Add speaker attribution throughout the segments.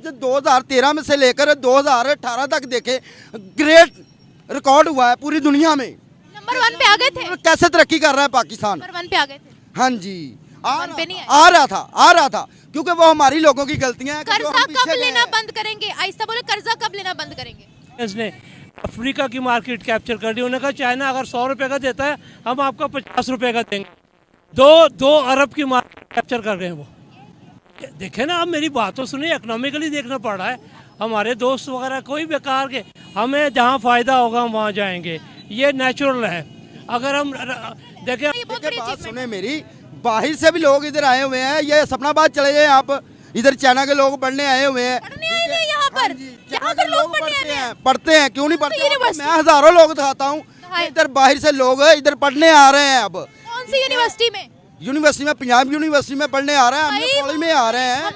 Speaker 1: जब 2013 में से लेकर 2018 तक देखे, ग्रेट रिकॉर्ड हुआ है पूरी दुनिया में।
Speaker 2: नंबर 1 पे आ गए थे,
Speaker 1: कैसे तरक्की कर रहा है पाकिस्तान।
Speaker 2: नंबर 1 पे आ गए थे।
Speaker 1: हाँ जी,
Speaker 2: नंबर पे नहीं आए।
Speaker 1: आ रहा था क्योंकि वो हमारी लोगों की गलतियां हैं कि जो
Speaker 2: कर्जा
Speaker 1: हम
Speaker 2: कब
Speaker 1: पीछे गए
Speaker 2: लेना
Speaker 1: हैं।
Speaker 2: बंद करेंगे? आहिस्ता बोले, कर्जा कब लेना बंद करेंगे?
Speaker 3: इसने अफ्रीका की मार्केट कैप्चर कर दी। उन्होंने कहा चाइना अगर 100 रुपए का देता है हम आपको 50 रुपए का देंगे। दो अरब की मार्केट कैप्चर कर गए वो। देखे ना, आप मेरी बात तो सुनिए, इकोनॉमिकली देखना पड़ रहा है। हमारे दोस्त वगैरह कोई बेकार के, हमें जहाँ फ़ायदा होगा हम वहाँ जाएंगे, ये नेचुरल है। अगर हम देखें,
Speaker 2: ये बहुत बड़ी
Speaker 1: बात
Speaker 2: achievement
Speaker 1: सुने मेरी, बाहर से भी लोग इधर आए हुए हैं, ये सपनाबाद चले जाए आप, इधर चाइना के लोग पढ़ने आए हुए हैं।
Speaker 2: पढ़ने आए हैं यहाँ पर,
Speaker 1: हाँ जी,
Speaker 2: यहाँ
Speaker 1: चाइना
Speaker 2: पर
Speaker 1: के
Speaker 2: लोग पढ़ने आए हैं।
Speaker 1: पढ़ते हैं, क्यों नहीं पढ़ते?
Speaker 2: यूनिवर्सिटी।
Speaker 1: मैं हजारों लोग दिखाता हूँ,
Speaker 2: हाँ।
Speaker 1: इधर बाहर से लोग इधर पढ़ने आ रहे हैं। अब
Speaker 2: कौन सी यूनिवर्सिटी में?
Speaker 1: यूनिवर्सिटी में, पंजाब यूनिवर्सिटी में पढ़ने आ रहे हैं, हमने
Speaker 2: भाई,
Speaker 1: कॉलेज में आ रहे हैं।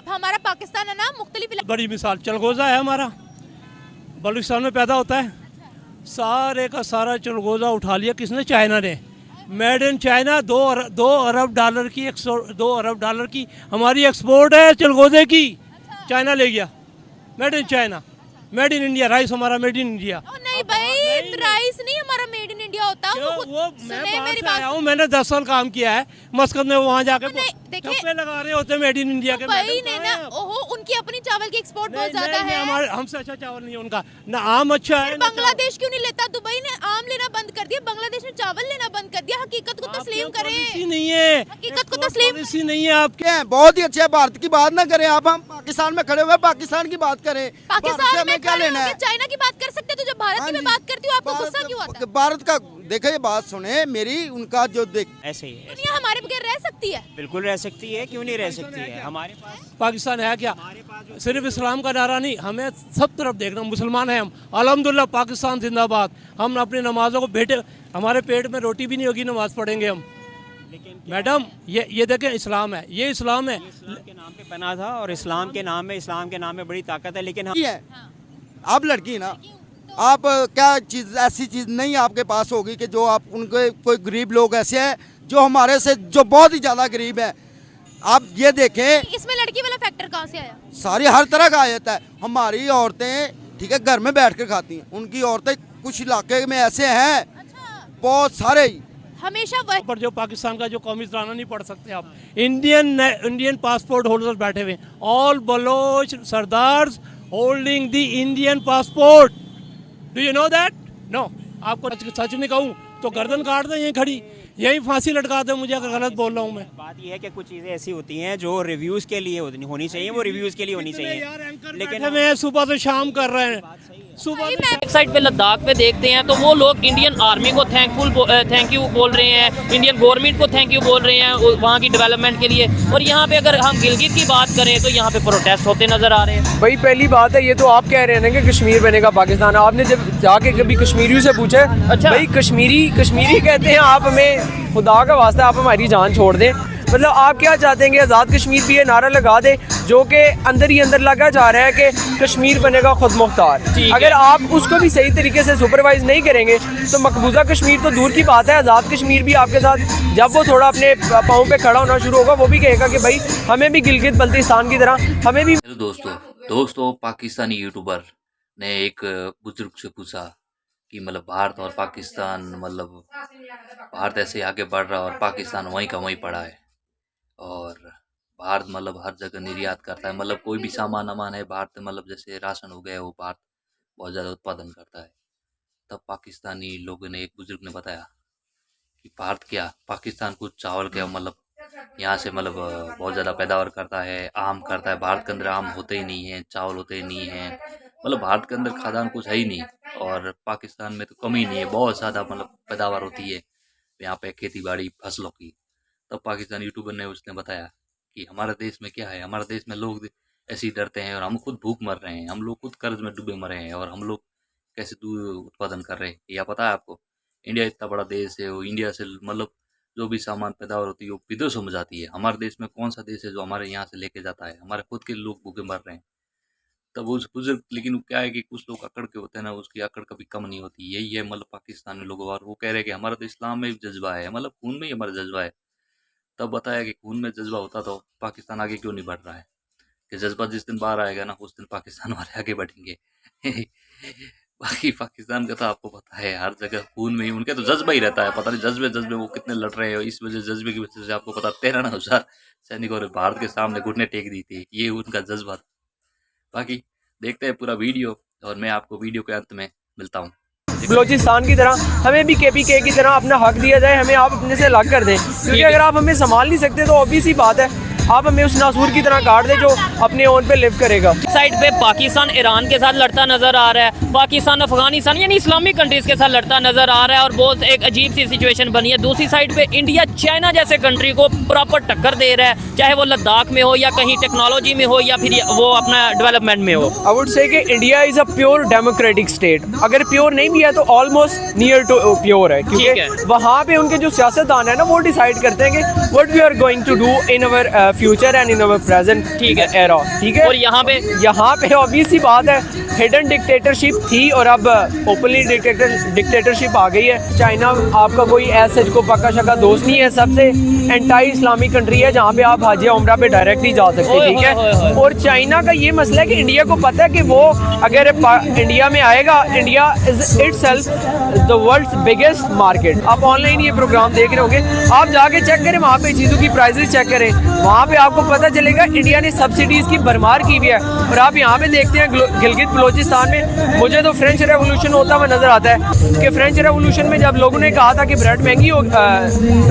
Speaker 2: हमारा पाकिस्तान है ना, मुख्तलिफ इलाके।
Speaker 3: बड़ी मिसाल चलगोज़ा है हमारा, बलूचिस्तान में पैदा होता है। सारे का सारा चलगोज़ा उठा लिया किसने? चाइना ने। Made in China, 2 Arab dollar की 2 अरब डॉलर की हमारी एक्सपोर्ट है चलगोज़े की। चाइना ले गया। Made in China, made in India. Rice हमारा मेड इन इंडिया।
Speaker 2: ओ नहीं भाई, राइस नहीं हमारा मेड इन इंडिया होता।
Speaker 3: वो मैं
Speaker 2: सुने
Speaker 3: बाहर
Speaker 2: मेरी
Speaker 3: से
Speaker 2: बात।
Speaker 3: आया हूँ, मैंने 10 साल काम किया है मस्कत में। वहाँ जाके
Speaker 2: नहीं, देखिए-
Speaker 3: ठप्पे लगा रहे होते मेड इन इंडिया के।
Speaker 2: भाई
Speaker 3: मैडम
Speaker 2: ने
Speaker 3: कहाँ
Speaker 2: ना,
Speaker 3: हैं आप?
Speaker 2: ओहो, उनकी अपनी चावल की एक्सपोर्ट बहुत
Speaker 3: नहीं,
Speaker 2: ज्यादा
Speaker 3: नहीं,
Speaker 2: है।
Speaker 3: हमारे हमसे अच्छा चावल नहीं है उनका। ना आम अच्छा है, ना
Speaker 2: बांग्लादेश क्यों नहीं लेता? दुबई ने आम लेना बंद कर दिया, बांग्लादेश ने चावल लेना बंद कर दिया। हकीकत को तस्लीम
Speaker 3: पॉलिसी
Speaker 2: करें।
Speaker 3: नहीं है,
Speaker 2: हकीकत को
Speaker 3: export
Speaker 2: तस्लीम-
Speaker 3: पॉलिसी नहीं है आपके।
Speaker 1: क्या है, बहुत ही अच्छे है। भारत की बात ना करें आप, हम पाकिस्तान में खड़े हुए पाकिस्तान की बात करें। भारत से
Speaker 2: पाकिस्तान में
Speaker 1: हमें क्या
Speaker 2: खड़े
Speaker 1: लेना
Speaker 2: होके
Speaker 1: है?
Speaker 2: चाइना की बात कर सकते, तो जब भारत
Speaker 1: हाँ
Speaker 2: की मैं
Speaker 1: जी,
Speaker 2: बात करती हूँ आपको
Speaker 1: भारत
Speaker 2: गुस्सा
Speaker 1: का-
Speaker 2: क्यों आता है?
Speaker 1: भारत का देखो, ये बात सुने मेरी, उनका जो देख
Speaker 4: ऐसे ही है,
Speaker 2: दुनिया हमारे बगैर रह सकती है?
Speaker 4: बिल्कुल रह सकती है, क्यों नहीं रह सकती है। हमारे पास
Speaker 3: पाकिस्तान है क्या? सिर्फ इस्लाम का नारा नहीं, हमें सब तरफ देखना। मुसलमान हैं हम, अल्हम्दुलिल्लाह, पाकिस्तान जिंदाबाद। हम अपनी नमाजों को बेटे, हमारे पेट में रोटी भी नहीं होगी, नमाज पढ़ेंगे हम। मैडम ये देखें, इस्लाम है, ये इस्लाम है।
Speaker 4: इस्लाम के नाम पे बना था, और इस्लाम के नाम में बड़ी ताकत है। लेकिन हम
Speaker 1: है। आप लड़की ना, आप क्या चीज, ऐसी चीज नहीं आपके पास होगी कि जो आप उनके, कोई गरीब लोग ऐसे हैं जो हमारे से, जो बहुत ही ज्यादा गरीब है। आप ये देखें,
Speaker 2: इसमें लड़की वाला फैक्टर कहाँ से आया?
Speaker 1: सारी हर तरह का आ जाता है। हमारी औरतें ठीक है घर में बैठ कर खाती हैं, उनकी औरतें कुछ इलाके में ऐसे हैं,
Speaker 2: अच्छा,
Speaker 1: बहुत सारे ही।
Speaker 2: हमेशा वही
Speaker 3: पर जो पाकिस्तान का जो कौमी तराना नहीं पढ़ सकते आप। इंडियन पासपोर्ट होल्डर बैठे हुए, all Baloch sardars holding the Indian passport. Do you know that? No. आपको सच नहीं कहूँ तो गर्दन काट दें, यहीं खड़ी, यहीं फांसी लटका दें मुझे अगर गलत बोल रहा हूँ मैं।
Speaker 4: बात यह है कि कुछ चीज़ें ऐसी होती हैं जो रिव्यूज़ के लिए होनी चाहिए, वो रिव्यूज़ के लिए होनी चाहिए।
Speaker 3: लेकिन हमें सुबह से शाम कर रहे हैं, सुबह से
Speaker 5: एक साइड पे लद्दाख पे देखते हैं तो वो लोग इंडियन आर्मी को थैंक यू बोल रहे हैं, इंडियन गवर्नमेंट को थैंक यू बोल रहे हैं वहाँ की डेवलपमेंट के लिए। और यहाँ पे अगर हम गिलगित की बात करें तो यहाँ पे प्रोटेस्ट होते नजर आ रहे हैं।
Speaker 6: भाई पहली बात है, ये तो आप कह रहे हैं ना कि कश्मीर बनेगा पाकिस्तान। आपने जब जाके कभी कश्मीरियों से पूछा है?
Speaker 5: अच्छा।
Speaker 6: भाई कश्मीरी कहते हैं, आप हमें खुदा का वास्ता आप हमारी जान छोड़ दें। मतलब आप क्या चाहते हैं कि आज़ाद कश्मीर भी ये नारा लगा दे, जो कि अंदर ही अंदर लगा जा रहा है कि कश्मीर बनेगा खुद मुख्तार। अगर आप उसको भी सही तरीके से सुपरवाइज नहीं करेंगे तो मकबूजा कश्मीर तो दूर की बात है, आज़ाद कश्मीर भी आपके साथ जब वो थोड़ा अपने पाँव पे खड़ा होना शुरू होगा, वो भी कहेगा कि भाई हमें भी गिलगित बल्तिस्तान की तरह हमें भी।
Speaker 7: हेलो दोस्तों पाकिस्तानी यूट्यूबर ने एक बुजुर्ग से पूछा कि मतलब भारत और पाकिस्तान, मतलब भारत ऐसे आगे बढ़ रहा और पाकिस्तान वहीं का वहीं पड़ा है। और भारत मतलब हर जगह निर्यात करता है, मतलब कोई भी सामान है भारत, मतलब जैसे राशन हो गया, वो भारत बहुत ज़्यादा उत्पादन करता है। तब पाकिस्तानी लोगों ने, एक बुजुर्ग ने बताया कि भारत क्या, पाकिस्तान कुछ चावल क्या, मतलब यहाँ से मतलब बहुत ज़्यादा पैदावार करता है, आम करता है। भारत के अंदर आम होते ही नहीं है, चावल होते ही नहीं है, मतलब भारत के अंदर खाद्यान्न कुछ है ही नहीं। और पाकिस्तान में तो कमी नहीं है, बहुत ज़्यादा मतलब पैदावार होती है यहाँ पे, खेती बाड़ी फसलों की। तब पाकिस्तानी यूट्यूबर ने उसने बताया कि हमारे देश में क्या है, हमारे देश में लोग ऐसे ही डरते हैं और हम खुद भूख मर रहे हैं, हम लोग खुद कर्ज में डूबे मरे हैं, और हम लोग कैसे दूध उत्पादन कर रहे हैं। यह पता है आपको? इंडिया इतना बड़ा देश है, वो इंडिया से मतलब जो भी सामान पैदावार होती है वो विदेशों में जाती है। हमारे देश में कौन सा देश है जो हमारे यहाँ से लेके जाता है? हमारे खुद के लोग भूखे मर रहे हैं। तब उस बुजुर्ग, लेकिन क्या है कि कुछ लोग अकड़ के होते हैं ना, उसकी अकड़ कभी कम नहीं होती। यही है मतलब पाकिस्तानी लोगों, और वो कह रहे हैं कि हमारा तो इस्लाम में भी जज्बा है, मतलब खून में ही हमारा जज्बा है। तब बताया कि खून में जज्बा होता तो पाकिस्तान आगे क्यों नहीं बढ़ रहा है, ये जज्बा जिस दिन बाहर आएगा ना, उस दिन पाकिस्तान वाले आगे बढ़ेंगे। बाकी पाकिस्तान का तो आपको पता है, हर जगह खून में ही उनके तो जज्बा ही रहता है। पता नहीं जज्बे जज्बे वो कितने लड़ रहे हैं, इस वजह जज्बे की वजह से आपको पता 13,000 सैनिकों ने भारत के सामने घुटने टेक दी थी। ये उनका जज्बा था। बाकी देखते हैं पूरा वीडियो, और मैं आपको वीडियो के अंत में मिलता हूँ।
Speaker 6: बलोचिस्तान की तरह हमें भी KPK की तरह अपना हक दिया जाए, हमें आप अपने से अलग कर दें, क्योंकि अगर आप हमें संभाल नहीं सकते तो ऑब्वियस ही बात है आप हमें उस नासूर की तरह काट दें जो अपने ओन पे लिव करेगा।
Speaker 5: साइड पे पाकिस्तान ईरान के साथ लड़ता नजर आ रहा है, पाकिस्तान अफगानिस्तान यानी इस्लामिक कंट्रीज के साथ लड़ता नजर आ रहा है, और बहुत एक अजीब सी सिचुएशन बनी है। दूसरी साइड पे इंडिया चाइना जैसे कंट्री को प्रॉपर टक्कर दे रहा है, चाहे वो लद्दाख में हो या कहीं टेक्नोलॉजी में हो या फिर वो अपना डेवलपमेंट में हो।
Speaker 6: आई वुड से कि India is a pure democratic state. अगर प्योर नहीं भी है तो ऑलमोस्ट नियर टू प्योर है, क्योंकि वहाँ पे उनके जो सियासतदान है ना वो डिसाइड करते हैं कि what we are going to do in our future and in our present era. ठीक है,
Speaker 5: और यहाँ पे
Speaker 6: ऑब्वियस सी बात है हिडन डिक्टेटरशिप थी और अब ओपनली डिक्टेटरशिप आ गई है। चाइना आपका कोई ऐसे को पक्का शक्का दोस्त नहीं है, सबसे एंटी इस्लामिक कंट्री है जहाँ पे आप हाजिया उम्रा पे डायरेक्ट ही जा सकते हैं। ठीक है, और चाइना का ये मसला है कि इंडिया को पता है कि वो अगर इंडिया में आएगा, India is itself the world's biggest market. आप ऑनलाइन ये प्रोग्राम देख रहे होंगे, आप जाके चेक करें, वहाँ पे चीज़ों की प्राइसेस चेक करें, वहाँ पे आपको पता चलेगा इंडिया ने सब्सिडीज़ की भरमार की हुई है। और आप यहाँ पे देखते हैं गिलगित बलोचिस्तान में, मुझे तो फ्रेंच रेवोल्यूशन होता हुआ नज़र आता है कि फ्रेंच रेवोल्यूशन में जब लोगों ने कहा था कि ब्रेड महंगी हो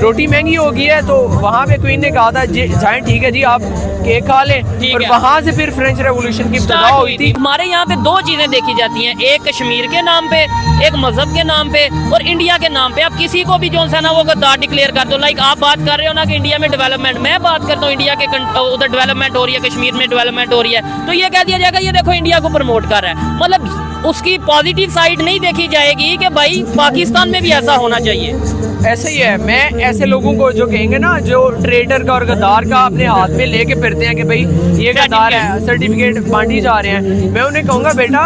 Speaker 6: रोटी महंगी हो गई है, तो वहाँ पे क्वीन ने कहा था जाएं ठीक है जी आप केक खा लें, और वहाँ से फिर फ्रेंच रेवोल्यूशन की इब्तिदा हुई थी।
Speaker 5: हमारे यहाँ पे दो चीज़ें देखी जाती हैं, एक कश्मीर के नाम पे, एक मजहब के नाम पे, और इंडिया के नाम पे। आप किसी को भी जो है ना वो गद्दार डिक्लेयर कर दो। लाइक आप बात कर रहे हो ना कि इंडिया में डेवलपमेंट, मैं बात करता हूँ इंडिया के उधर डेवलपमेंट हो रही है, कश्मीर में डेवलपमेंट हो रही है, तो ये कह दिया जाएगा ये देखो इंडिया को प्रमोट कर रहा है। मतलब उसकी पॉजिटिव साइड नहीं देखी जाएगी कि भाई पाकिस्तान में भी ऐसा होना चाहिए।
Speaker 6: ऐसे ही है, मैं ऐसे लोगों को जो कहेंगे ना जो ट्रेडर का और गद्दार का अपने हाथ में लेके फिरते हैं कि भाई ये गद्दार है, सर्टिफिकेट बांटी जा रहे हैं, मैं उन्हें कहूँगा बेटा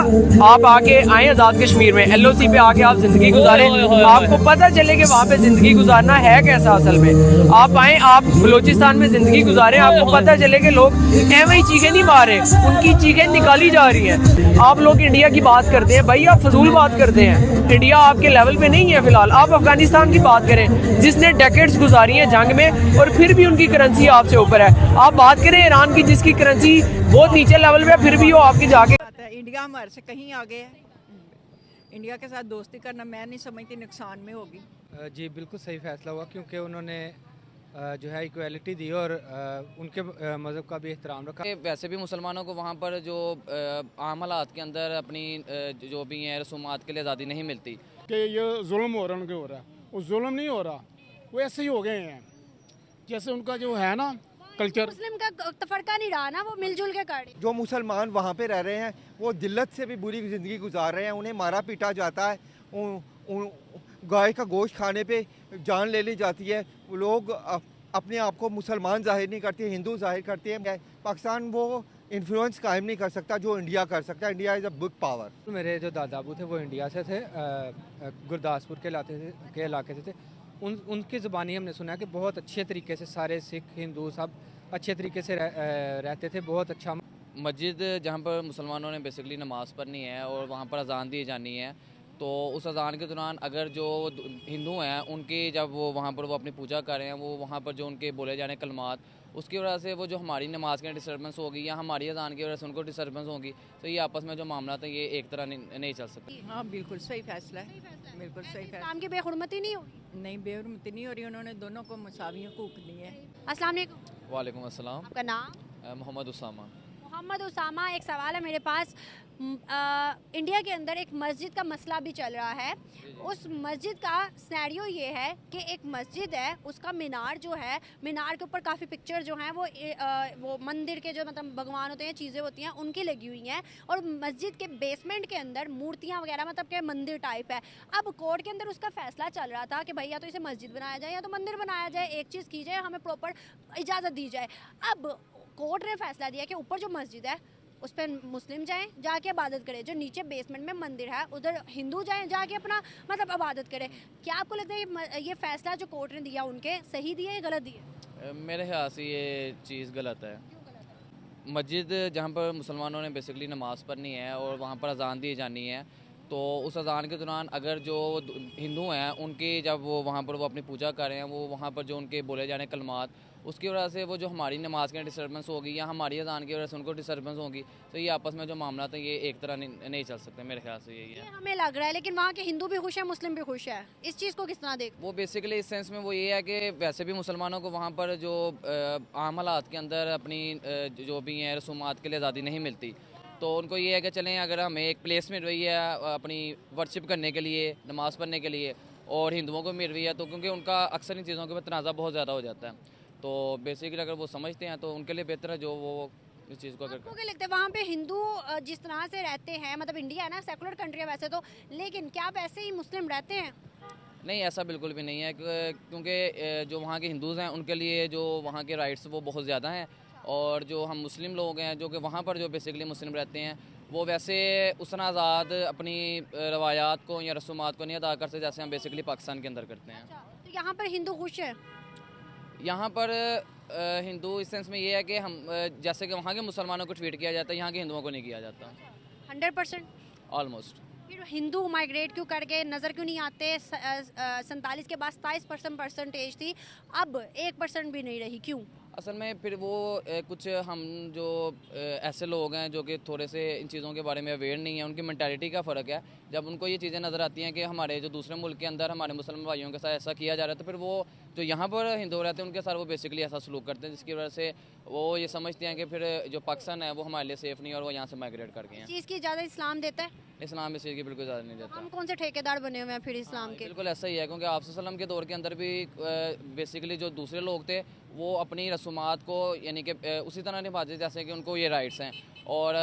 Speaker 6: आप आके आए आज़ाद कश्मीर में, LOC पे आके आप जिंदगी गुजारें, आपको पता चले कि वहाँ पे जिंदगी गुजारना है कैसा असल में। आप आए, आप बलोचिस्तान में जिंदगी गुजारें, आपको पता चले कि लोग ऐसे ही चीखें नहीं मार रहे, उनकी चीखें निकाली जा रही हैं। आप लोग इंडिया की बात करते हैं, भाई आप फजूल बात करते हैं, इंडिया आपके लेवल पे नहीं है फिलहाल। आप अफगानिस्तान की बात करें जिसने डेकेड्स गुजारी है जंग में और फिर भी उनकी करेंसी आपसे ऊपर है। आप बात करें ईरान की जिसकी करेंसी बहुत नीचे लेवल पे, फिर भी वो आपकी जाके
Speaker 8: इंडिया हमारे से कहीं आगे है। इंडिया के साथ दोस्ती करना मैं नहीं समझती नुकसान में होगी।
Speaker 9: जी बिल्कुल सही फैसला हुआ, क्योंकि उन्होंने जो है इक्वालिटी दी और उनके मज़हब का भी एहतराम रखा।
Speaker 10: वैसे भी मुसलमानों को वहाँ पर जो आम हालात के अंदर अपनी जो भी हैं रसूमात के लिए आज़ादी नहीं मिलती
Speaker 11: कि ये जुल्म हो रहा है, उनके हो रहा है, वो जुल्म नहीं हो रहा, वो ऐसे ही हो गए हैं जैसे उनका जो है ना कल्चर।
Speaker 2: मुस्लिम का तफरका नहीं रहा ना, वो मिलजुल के कर।
Speaker 12: जो मुसलमान वहाँ पे रह रहे हैं वो जिल्लत से भी बुरी ज़िंदगी गुजार रहे हैं, उन्हें मारा पीटा जाता है, गाय का गोश्त खाने पे जान ले ली जाती है, लोग अपने आप को मुसलमान जाहिर नहीं करते, हिंदू जाहिर करते हैं। पाकिस्तान वो इन्फ्लुएंस कायम नहीं कर सकता जो इंडिया कर सकता है। India is a big power.
Speaker 9: मेरे जो दादा अबू थे वो इंडिया से थे, गुरदासपुर के इलाके से थे। उनकी ज़ुबानी हमने सुना है कि बहुत अच्छे तरीके से सारे सिख हिंदू सब अच्छे तरीके से रहते थे, बहुत अच्छा।
Speaker 10: मस्जिद जहाँ पर मुसलमानों ने बेसिकली नमाज़ पढ़नी है और वहाँ पर अजान दी जानी है, तो उस अजान के दौरान अगर जो हिंदू हैं उनकी जब वो वहाँ पर वो अपनी पूजा कर रहे हैं, वो वहाँ पर जो उनके बोले जाने कलमात, उसकी वजह से वो जो हमारी नमाज के डिस्टर्बेंस होगी या हमारी अजान की वजह से उनको डिस्टर्बेंस होगी, तो ये आपस में जो मामला था ये एक तरह नहीं चल सकता।
Speaker 8: हाँ बिल्कुल सही फैसला है, बिल्कुल सही फैसला।
Speaker 2: इस्लाम की बेहुरमती नहीं होगी?
Speaker 8: नहीं बेहुरमती नहीं हो रही, उन्होंने दोनों को मसावी हकूक दी है।
Speaker 2: अस्सलाम वालेकुम।
Speaker 10: वालेकुम अस्सलाम।
Speaker 2: आपका नाम?
Speaker 10: मोहम्मद उसामा।
Speaker 2: मोहम्मद उसामा, एक सवाल है मेरे पास। इंडिया के अंदर एक मस्जिद का मसला भी चल रहा है। उस मस्जिद का सिनेरियो ये है कि एक मस्जिद है, उसका मीनार जो है, मीनार के ऊपर काफ़ी पिक्चर जो हैं वो मंदिर के जो मतलब भगवान होते हैं, चीज़ें होती हैं, उनकी लगी हुई हैं, और मस्जिद के बेसमेंट के अंदर मूर्तियाँ वगैरह मतलब के मंदिर टाइप है। अब कोर्ट के अंदर उसका फैसला चल रहा था कि भाई या तो इसे मस्जिद बनाया जाए या तो मंदिर बनाया जाए, एक चीज़ की जाए, हमें प्रॉपर इजाज़त दी जाए। अब कोर्ट ने फैसला दिया कि ऊपर जो मस्जिद है उस पर मुस्लिम जाएं जाके इबादत करें, जो नीचे बेसमेंट में मंदिर है उधर हिंदू जाएं जाके अपना मतलब इबादत करें। क्या आपको लगता है ये फैसला जो कोर्ट ने दिया उनके सही दिया या गलत दिया?
Speaker 10: मेरे ख्याल से ये चीज़ गलत है। मस्जिद जहाँ पर मुसलमानों ने बेसिकली नमाज़ पढ़नी है और वहाँ पर अजान दी जानी है, तो उस अजान के दौरान अगर जो हिंदू हैं उनकी जब वो वहाँ पर वो अपनी पूजा कर रहे हैं, वो वहाँ पर जो उनके बोले जाने कलमात, उसकी वजह से वो जो हमारी नमाज के डिस्टर्बेंस होगी या हमारी अजान की वजह से उनको डिस्टर्बेंस होगी, तो ये आपस में जो मामला था ये एक तरह नहीं चल सकते, मेरे ख्याल से यही है।
Speaker 2: हमें लग रहा है, लेकिन वहाँ के हिंदू भी खुश है, मुस्लिम भी खुश है, इस चीज़ को किस तरह देख?
Speaker 10: वो बेसिकली इस सेंस में वो ये है कि वैसे भी मुसलमानों को वहाँ पर जो आम हालात के अंदर अपनी जो भी हैं रसूमात के लिए आज़ादी नहीं मिलती, तो उनको ये है कि चलें अगर हमें एक प्लेस मिल रही है अपनी वर्शिप करने के लिए, नमाज पढ़ने के लिए, और हिंदुओं को मिल रही है, तो क्योंकि उनका अक्सर इन चीज़ों के ऊपर तनाज़ा बहुत ज़्यादा हो जाता है, तो बेसिकली अगर वो समझते हैं तो उनके लिए बेहतर है जो वो इस चीज़ को अगर
Speaker 2: आपको क्या लगता है वहाँ पे हिंदू जिस तरह से रहते हैं, मतलब इंडिया है ना सेकुलर कंट्री है वैसे तो, लेकिन क्या वैसे ही मुस्लिम रहते हैं?
Speaker 10: नहीं, ऐसा बिल्कुल भी नहीं है, क्योंकि जो वहाँ के हिंदूज़ हैं उनके लिए जो वहाँ के राइट्स वो बहुत ज़्यादा हैं, और जो हम मुस्लिम लोग हैं जो कि वहाँ पर जो बेसिकली मुस्लिम रहते हैं वो वैसे उस तरह आज़ाद अपनी रवायात को या रसूमात को नहीं अदा करते जैसे हम बेसिकली पाकिस्तान के अंदर करते हैं।
Speaker 2: तो यहाँ पर हिंदू खुश है?
Speaker 10: यहाँ पर हिंदू इस सेंस में ये है कि हम जैसे कि वहाँ के मुसलमानों को ट्रीट किया जाता है, यहाँ के हिंदुओं को नहीं किया जाता
Speaker 2: 100%।
Speaker 10: ऑलमोस्ट।
Speaker 2: फिर हिंदू माइग्रेट क्यों करके नज़र क्यों नहीं आते? 47 के बाद 27% परसेंटेज थी, अब 1% भी नहीं रही, क्यों?
Speaker 10: असल में फिर वो कुछ हम जो ऐसे लोग हैं जो कि थोड़े से इन चीज़ों के बारे में अवेयर नहीं है, उनकी मेंटालिटी का फ़र्क है। जब उनको ये चीज़ें नज़र आती हैं कि हमारे जो दूसरे मुल्क के अंदर हमारे मुसलमान भाइयों के साथ ऐसा किया जा रहा है, तो फिर वो जो यहाँ पर हिंदू रहते हैं उनके साथ वो बेसिकली ऐसा सलूक करते हैं, जिसकी वजह से वो ये समझते हैं कि फिर जो पाकिस्तान है वो हमारे लिए सेफ़ नहीं है और वो यहाँ से माइग्रेट कर गए हैं।
Speaker 2: चीज़ की इजाज़त इस्लाम देता है?
Speaker 10: इस्लाम इस चीज़ की बिल्कुल ज़्यादा नहीं देता।
Speaker 2: हम कौन से ठेकेदार बने हुए हैं फिर इस्लाम के?
Speaker 10: बिल्कुल ऐसा ही है, क्योंकि आप सल्लम के दौर के अंदर भी बेसिकली जो दूसरे लोग थे वो अपनी रसूमात को यानी कि उसी तरह निभाते जैसे कि उनको ये राइट्स हैं, और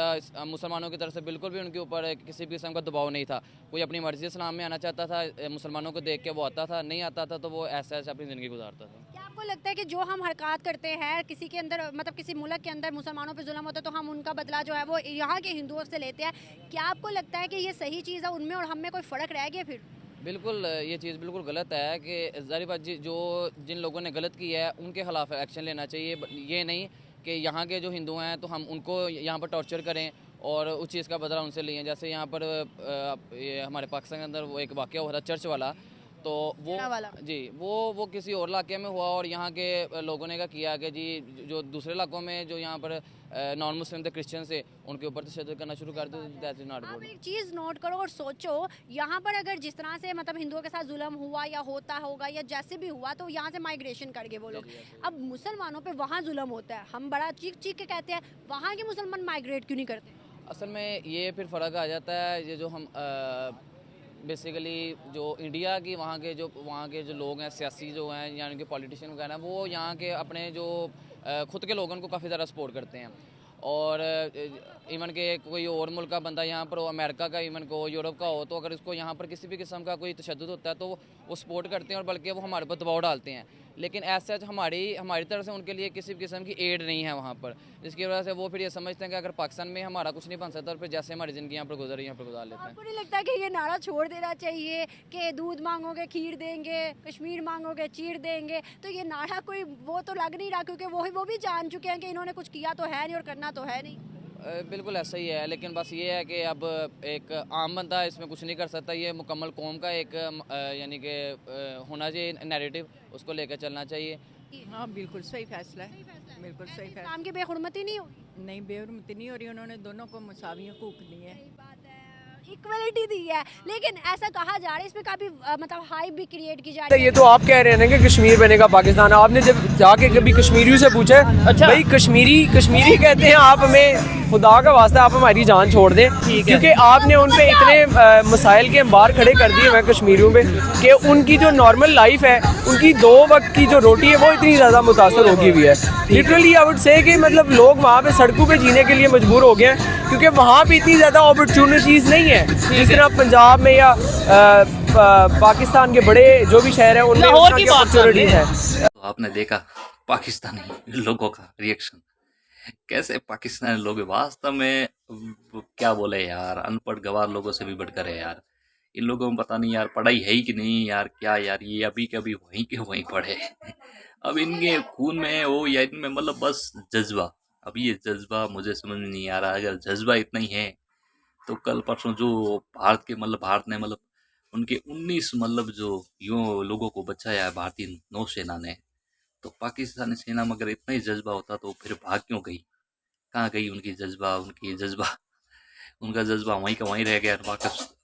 Speaker 10: मुसलमानों की तरफ से बिल्कुल भी उनके ऊपर किसी भी किस्म का दबाव नहीं था। कोई अपनी मर्ज़ी इस्लाम में आना चाहता था, मुसलमानों को देख के वो आता था, नहीं आता था तो वो ऐसे ऐसे अपनी ज़िंदगी गुजारता था।
Speaker 2: क्या आपको लगता है कि जो हम हरकत करते हैं किसी के अंदर, मतलब किसी मुल्क के अंदर मुसलमानों पे जुल्म होता है, तो हम उनका बदला जो है वो यहाँ के हिंदुओं से लेते हैं, क्या आपको लगता है कि ये सही चीज़ है, उनमें और हम में कोई फ़र्क रह गया फिर?
Speaker 10: बिल्कुल ये चीज़ बिल्कुल गलत है कि ज़ाहिर बात जो जिन लोगों ने गलत किया है उनके खिलाफ एक्शन लेना चाहिए, ये नहीं कि यहाँ के जो हिंदू हैं तो हम उनको यहाँ पर टॉर्चर करें और उस चीज़ का बदला उनसे लें। जैसे यहाँ पर ये हमारे पाकिस्तान के अंदर वो एक वाक़या हुआ था चर्च वाला, तो वो जी वो किसी और इलाके में हुआ और यहाँ के लोगों ने क्या किया कि जी जो दूसरे इलाकों में जो यहाँ पर नॉन मुस्लिम थे, क्रिश्चियन से, उनके ऊपर तशद्दुद करना शुरू कर दिया। That is not good.
Speaker 2: आप एक चीज़ नोट करो और सोचो, यहाँ पर अगर जिस तरह से मतलब हिंदुओं के साथ जुल्म हुआ या होता होगा या जैसे भी हुआ, तो यहाँ से माइग्रेशन कर गए वो लोग। अब मुसलमानों पे वहाँ जुल्म होता है, हम बड़ा चीख चीख के कहते हैं, वहाँ के मुसलमान माइग्रेट क्यों नहीं करते?
Speaker 10: असल में ये फिर फ़र्क आ जाता है, ये जो हम बेसिकली जो इंडिया की वहाँ के जो लोग हैं, सियासी जो हैं यानी कि पॉलिटिशियन वगैरह, वो यहाँ के अपने जो ख़ुद के लोगों को काफ़ी ज़्यादा सपोर्ट करते हैं, और इवन के कोई और मुल्क का बंदा यहाँ पर हो, अमेरिका का इवन को, यूरोप का हो, तो अगर इसको यहाँ पर किसी भी किस्म का कोई तशद्दुद होता है तो वो सपोर्ट करते हैं और बल्कि वो हमारे पर दबाव डालते हैं। लेकिन ऐसा हमारी तरफ से उनके लिए किसी भी किस्म की एड नहीं है वहाँ पर, जिसकी वजह से वो फिर ये समझते हैं कि अगर पाकिस्तान में हमारा कुछ नहीं बन सकता और फिर जैसे हमारी ज़िंदगी यहाँ पर गुजर रही है यहाँ पर गुजार लेते हैं।
Speaker 2: आपको नहीं लगता कि ये नारा छोड़ देना चाहिए कि दूध मांगोगे खीर देंगे, कश्मीर मांगोगे चीर देंगे? तो ये नारा कोई वो तो लग नहीं रहा, क्योंकि वो भी जान चुके हैं कि इन्होंने कुछ किया तो है नहीं और करना तो है नहीं।
Speaker 10: बिल्कुल ऐसा ही है, लेकिन बस ये है कि अब एक आम बंदा इसमें कुछ नहीं कर सकता, ये मुकम्मल कौम का एक यानी कि होना चाहिए नैरेटिव, उसको लेकर चलना चाहिए।
Speaker 8: हाँ बिल्कुल सही फैसला है, बिल्कुल सही फैसला।
Speaker 2: इस्लाम की बेहुरमती नहीं हो?
Speaker 8: नहीं, बेहुरमती नहीं हो रही, उन्होंने दोनों को मुसावी हकूक दिए हैं,
Speaker 2: इक्वलिटी दी है, लेकिन ऐसा कहा जा रहा है, इसमें काफी मतलब हाइप भी क्रिएट की जा रही है।
Speaker 6: ये तो आप कह रहे हैं ना कि कश्मीर बनेगा पाकिस्तान, आपने जब जाके कभी कश्मीरियों से पूछा है? अच्छा भाई, कश्मीरी कहते हैं आप हमें, खुदा का वास्ता आप हमारी जान छोड़ दें, क्योंकि आपने उन पे इतने मसाइल के अंबार खड़े कर दिए हैं कश्मीरियों पे कि उनकी जो नॉर्मल लाइफ है, उनकी 2 वक्त की जो रोटी है वो इतनी ज़्यादा मुतासर होगी हुई है। लिटरली आई वुड से कि मतलब लोग वहाँ पे सड़कों पे जीने के लिए मजबूर हो गए हैं, क्योंकि वहाँ पे इतनी ज़्यादा अपॉर्चुनिटीज़ नहीं है जिस तरह पंजाब में या पाकिस्तान के बड़े जो भी शहर हैं उनमें अपॉर्चुनिटीज़ है।
Speaker 7: तो आपने देखा पाकिस्तानी लोगों का रिएक्शन, कैसे पाकिस्तानी लोग वास्तव में क्या बोले यार, अनपढ़ गवार लोगों से भी बढ़कर है यार। इन लोगों में पता नहीं यार पढ़ाई है ही कि नहीं यार, क्या यार, ये अभी के अभी वहीं के वहीं पढ़े। अब इनके खून में हो या इनमें मतलब बस जज्बा, अब ये जज्बा मुझे समझ में नहीं आ रहा। अगर जज्बा इतना ही है तो कल परसों जो भारत ने मतलब उनके 19 मतलब जो युवा लोगों को बचाया है भारतीय नौसेना ने, तो पाकिस्तानी सेना में अगर इतना ही जज्बा होता तो फिर भाग क्यों गई? कहाँ गई उनका जज्बा? उनका जज्बा वहीं का वहीं रह गया,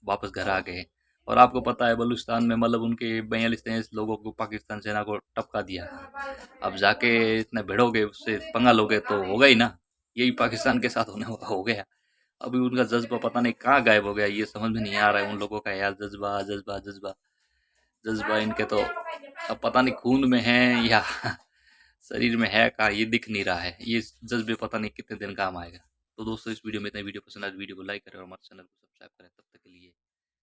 Speaker 7: वापस घर आ गए। और आपको पता है बलूचिस्तान में मतलब उनके 42-43 लोगों को पाकिस्तान सेना को टपका दिया। अब जाके इतने भिड़ोगे, उससे पंगा लोगे तो होगा ही ना। यही पाकिस्तान के साथ होने हो गया। अभी उनका जज्बा पता नहीं कहाँ गायब हो गया, ये समझ में नहीं आ रहा है उन लोगों का यार। जज्बा जज्बा जज्बा जज्बा इनके तो अब पता नहीं खून में है या शरीर में है कहाँ, ये दिख नहीं रहा है। ये जज्बे पता नहीं कितने दिन काम आएगा। तो दोस्तों इस वीडियो में इतना ही। वीडियो पसंद आए वीडियो को लाइक करें और हमारे चैनल को सब्सक्राइब करें। तब तक के लिए